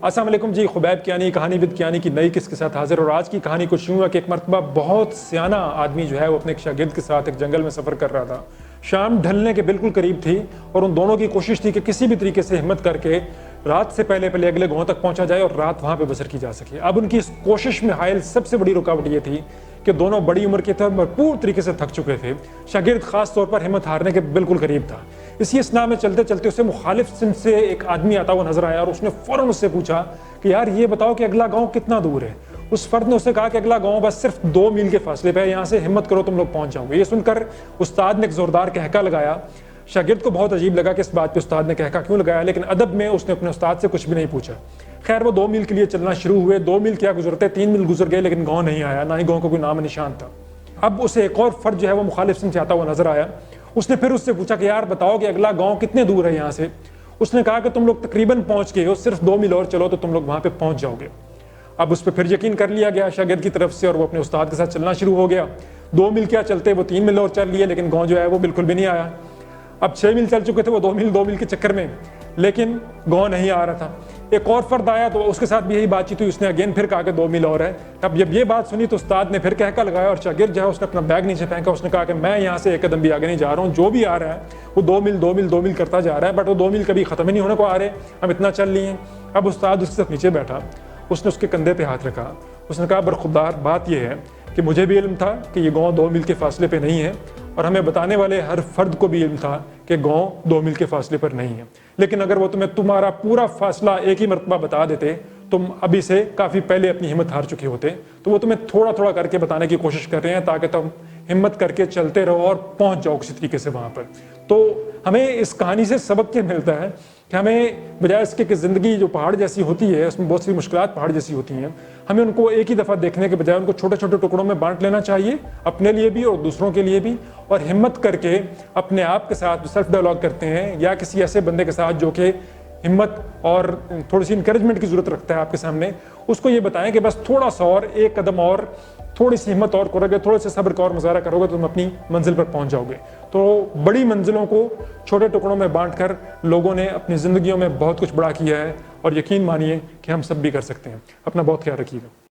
السلام علیکم جی، خبیب کیانی کہانی ود کیانی کی نئی قسط کے ساتھ حاضر. اور آج کی کہانی کچھ یوں ہے کہ ایک مرتبہ بہت سیانہ آدمی جو ہے وہ اپنے ایک شاگرد کے ساتھ ایک جنگل میں سفر کر رہا تھا. شام ڈھلنے کے بالکل قریب تھی اور ان دونوں کی کوشش تھی کہ کسی بھی طریقے سے ہمت کر کے رات سے پہلے اگلے گاؤں تک پہنچا جائے اور رات وہاں پہ بسر کی جا سکے. اب ان کی اس کوشش میں حائل سب سے بڑی رکاوٹ یہ تھی کہ دونوں بڑی عمر کے تھے اور بھرپور طریقے سے تھک چکے تھے. شاگرد خاص طور پر ہمت ہارنے کے بالکل قریب تھا. اسی اسنا میں چلتے چلتے اسے مخالف سمت سے ایک آدمی آتا ہوا نظر آیا اور اس نے فوراً اس سے پوچھا کہ یار یہ بتاؤ کہ اگلا گاؤں کتنا دور ہے. اس فرد نے اسے کہا کہ اگلا گاؤں بس صرف 2 میل کے فاصلے پہ ہے، یہاں سے ہمت کرو تم لوگ پہنچ جاؤ گے. یہ سن کر استاد نے ایک زوردار کہکا لگایا. شاگرد کو بہت عجیب لگا کہ اس بات پہ استاد نے کہکا کیوں لگایا، لیکن ادب میں اس نے اپنے استاد سے کچھ بھی نہیں پوچھا. خیر وہ 2 میل کے لیے چلنا شروع ہوئے. 2 میل کیا گزرتے 3 میل گزر گئے لیکن گاؤں نہیں آیا، نہ ہی گاؤں کا کوئی نام نشان تھا. اب اسے ایک اور فرد جو ہے وہ مخالف سمت سے آتا ہوا نظر آیا. اس نے پھر اس سے پوچھا کہ یار بتاؤ کہ اگلا گاؤں کتنے دور ہے یہاں سے. اس نے کہا کہ تم لوگ تقریباً پہنچ گئے ہو، صرف 2 میل اور چلو تو تم لوگ وہاں پہ پہنچ جاؤ گے. اب اس پہ پھر یقین کر لیا گیا شاگرد کی طرف سے اور وہ اپنے استاد کے ساتھ چلنا شروع ہو گیا. 2 میل کیا چلتے وہ 3 میل اور چل لیے لیکن گاؤں جو ہے وہ بالکل بھی نہیں آیا. اب 6 میل چل چکے تھے وہ 2 میل کے چکر میں، لیکن گاؤں نہیں آ رہا تھا. ایک اور فرد آیا تو اس کے ساتھ بھی یہی بات چیت ہوئی. اس نے اگین پھر کہا کہ 2 میل اور ہے. اب جب یہ بات سنی تو استاد نے پھر کہکا لگایا اور شاگرد جو ہے اس نے اپنا بیگ نیچے پھینکا. اس نے کہا کہ میں یہاں سے ایک قدم بھی آگے نہیں جا رہا ہوں. جو بھی آ رہا ہے وہ 2 میل کرتا جا رہا ہے، بٹ وہ 2 میل کبھی ختم ہی نہیں ہونے کو آ رہے. ہم اتنا چل لیے ہیں. اب استاد اس کے ساتھ نیچے بیٹھا. اس نے اس کے کندھے پہ ہاتھ رکھا. اس نے کہا برخودار بات یہ ہے کہ مجھے بھی علم تھا کہ یہ گاؤں 2 میل کے فاصلے پہ نہیں ہے اور ہمیں بتانے والے ہر فرد کو بھی علم تھا کہ گاؤں 2 میل کے فاصلے پر نہیں ہے. لیکن اگر وہ تمہیں تمہارا پورا فاصلہ ایک ہی مرتبہ بتا دیتے، تم ابھی سے کافی پہلے اپنی ہمت ہار چکے ہوتے. تو وہ تمہیں تھوڑا تھوڑا کر کے بتانے کی کوشش کر رہے ہیں تاکہ تم ہمت کر کے چلتے رہو اور پہنچ جاؤ کسی طریقے سے وہاں پر. تو ہمیں اس کہانی سے سبق یہ ملتا ہے کہ ہمیں بجائے اس کے کہ زندگی جو پہاڑ جیسی ہوتی ہے، اس میں بہت سی مشکلات پہاڑ جیسی ہوتی ہیں، ہمیں ان کو ایک ہی دفعہ دیکھنے کے بجائے ان کو چھوٹے چھوٹے ٹکڑوں میں بانٹ لینا چاہیے، اپنے لیے بھی اور دوسروں کے لیے بھی. اور ہمت کر کے اپنے آپ کے ساتھ سیلف ڈائلاگ کرتے ہیں یا کسی ایسے بندے کے ساتھ جو کہ ہمت اور تھوڑی سی انکریجمنٹ کی ضرورت رکھتا ہے آپ کے سامنے، اس کو یہ بتائیں کہ بس تھوڑا سا اور ایک قدم اور تھوڑی سی ہمت اور کرو گے، تھوڑے سے صبر کا اور مظاہرہ کرو گے تو تم اپنی منزل پر پہنچ جاؤ گے. تو بڑی منزلوں کو چھوٹے ٹکڑوں میں بانٹ کر لوگوں نے اپنی زندگیوں میں بہت کچھ بڑا کیا ہے اور یقین مانیے کہ ہم سب بھی کر سکتے ہیں. اپنا بہت خیال رکھیے گا.